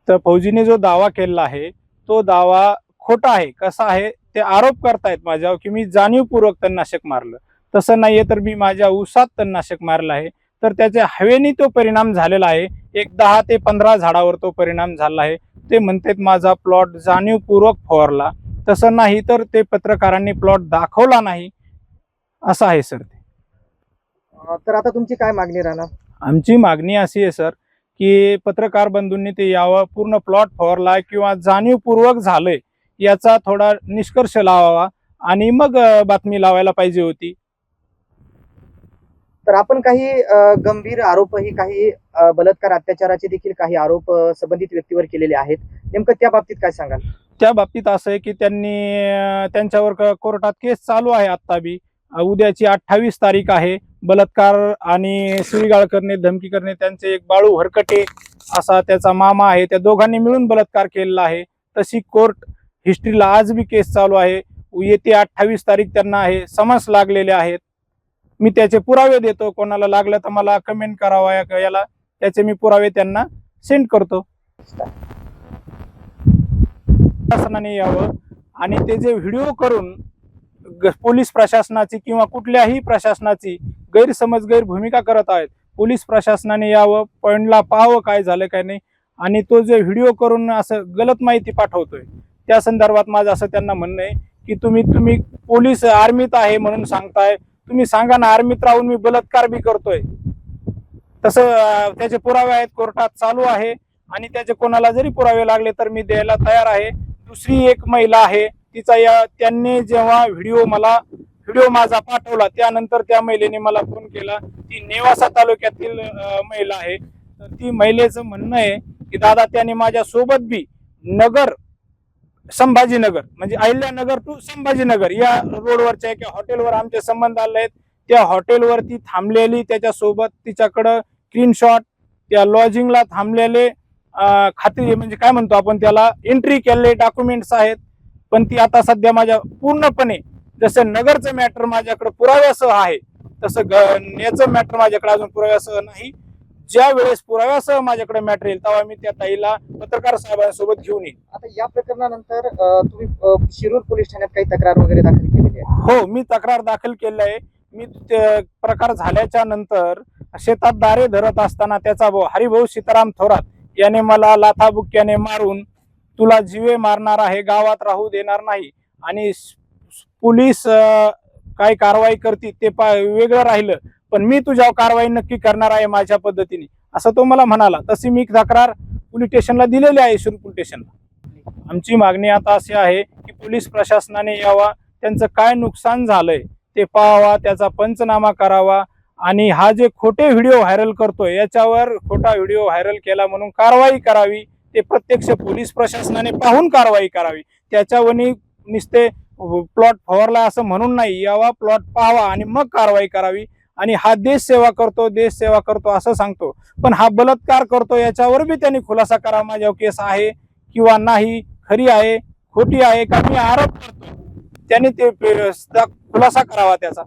तर फौजीने जो दावा केलेला आहे तो दावा खोटा आहे. कसा आहे, ते आरोप करतायत माझ्यावर की मी जाणीवपूर्वक तणनाशक मारलं. तसं नाहीये, तर मी माझ्या ऊसात तणनाशक मारलं आहे. तर त्याच्या हवेने तो परिणाम झालेला आहे. एक 10 ते 15 झाडावर तो परिणाम झाला आहे. ते म्हणतात माझा प्लॉट जाणीवपूर्वक फवारला. तसं नाही, तर ते पत्रकारांनी प्लॉट दाखवला नाही, असं आहे सर ते. तर आता तुमची काय मागणी राहणार? आमची मागणी अशी आहे सर, की पत्रकार बंधूंनी ते यावं, पूर्ण प्लॉट फवारला किंवा जाणीवपूर्वक झालंय याचा थोडा निष्कर्ष लावावा आणि मग बातमी लावायला पाहिजे होती. तर आपण काही गंभीर आरोपही काही बलात्कार अत्याचाराचे देखील काही आरोप संबंधित व्यक्तीवर केलेले आहेत. नेमकं त्या बाबतीत काय सांगाल? त्या बाबतीत असं आहे की त्यांनी त्यांच्यावर कोर्टात केस चालू आहे आत्ता बी. उद्याची 28 तारीख आहे. बलात्कार आणि शिवीगाळ करणे, धमकी करणे, त्यांचे एक बाळू हरकटे असा त्याचा मामा आहे, त्या दोघांनी मिळून बलात्कार केलेला आहे. तशी कोर्ट हिस्ट्रीला आज बी केस चालू आहे. येते 28 तारीख त्यांना आहे समन्स लागलेले आहेत. मी त्याचे पुरावे देतो. कोणाला लागलं तर मला कमेंट करावा याला, त्याचे मी पुरावे त्यांना सेंड करतो. प्रशासनाने यावं आणि ते जे व्हिडिओ करून पोलीस प्रशासनाची किंवा कुठल्याही प्रशासनाची गैरसमज गैरभूमिका करत आहेत, पोलीस प्रशासनाने यावं, पॉईंटला पाहावं काय झालं काय नाही. आणि तो जे व्हिडिओ करून असं गलत माहिती पाठवतोय त्या संदर्भात माझं असं त्यांना म्हणणं आहे की तुम्ही पोलीस आर्मीत आहे म्हणून सांगताय, तुम्ही सांगा ना आर्मीत राहून मी बलात्कार बी करतोय. तसं त्याचे पुरावे आहेत, कोर्टात चालू आहे आणि त्याचे कोणाला जरी पुरावे लागले तर मी द्यायला तयार आहे. दुसरी एक महिला आहे, त्यांनी जेव्हा व्हिडिओ माझा पाठवला त्यानंतर त्या महिलेने मला फोन केला. ती नेवासा तालुक्यातील महिला आहे. तर ती महिलेचं म्हणणं आहे की दादा त्याने माझ्या सोबत बी संभाजीनगर म्हणजे अहिल्यानगर टू संभाजीनगर या रोडवरच्या एका हॉटेलवर आमचे संबंध आले आहेत. त्या हॉटेलवरती थांबलेली त्याच्यासोबत तिच्याकडं स्क्रीनशॉट, त्या लॉजिंगला थांबलेले खात्री म्हणजे काय म्हणतो आपण त्याला, एंट्री केलेले डॉक्युमेंट्स आहेत. पण ती आता सध्या माझ्या पूर्णपणे, जसं नगरचं मॅटर माझ्याकडे पुराव्यासह आहे तसं याचं मॅटर माझ्याकडे अजून पुराव्यासह नाही. ज्या वेळेस पुराव्यासह माझ्याकडे मॅटर येईल तेव्हा मी त्या ताईला पत्रकार साहेबांसोबत घेऊन येईन. आता या प्रकरणानंतर तुम्ही शिरूर पोलीस ठाण्यात काही तक्रार वगैरे दाखल केलेली आहे? हो, मी तक्रार दाखल केली आहे. मी प्रकार झाल्याच्या नंतर शेतात दारे धरत असताना त्याचा भाऊ हरिभाऊ सीताराम थोरात याने मला लाथाबुक्क्याने मारून तुला जीवे मारणार आहे, गावात राहू देणार नाही आणि पोलीस काय कारवाई करतील ते वेगळं राहिलं, पण मी तुझ्यावर कारवाई नक्की करणार आहे माझ्या पद्धतीने, असं तो मला म्हणाला. तशी मी तक्रार पोलीस स्टेशनला दिलेली आहे, शिरूर पोलीस स्टेशनला. आमची मागणी आता अशी आहे की पोलीस प्रशासनाने यावा, त्यांचं काय नुकसान झालंय ते पाहावा, त्याचा पंचनामा करावा आणि हा जे खोटे व्हिडिओ व्हायरल करतोय याच्यावर खोटा व्हिडिओ व्हायरल केला म्हणून कारवाई करावी. ते प्रत्यक्ष पोलीस प्रशासनाने पाहून कारवाई करावी. त्याच्यावरनी नुसते प्लॉट फवारला असं म्हणून नाही, यावा प्लॉट पाहावा आणि मग कारवाई करावी. आणि हा देश सेवा करतो असं सांगतो, पण हा बलात्कार करतो याच्यावर बी त्यांनी खुलासा करावा. माझ्यावर केस आहे किंवा नाही, खरी आहे खोटी आहे का मी आरोप करतो, त्यांनी ते खुलासा करावा त्याचा.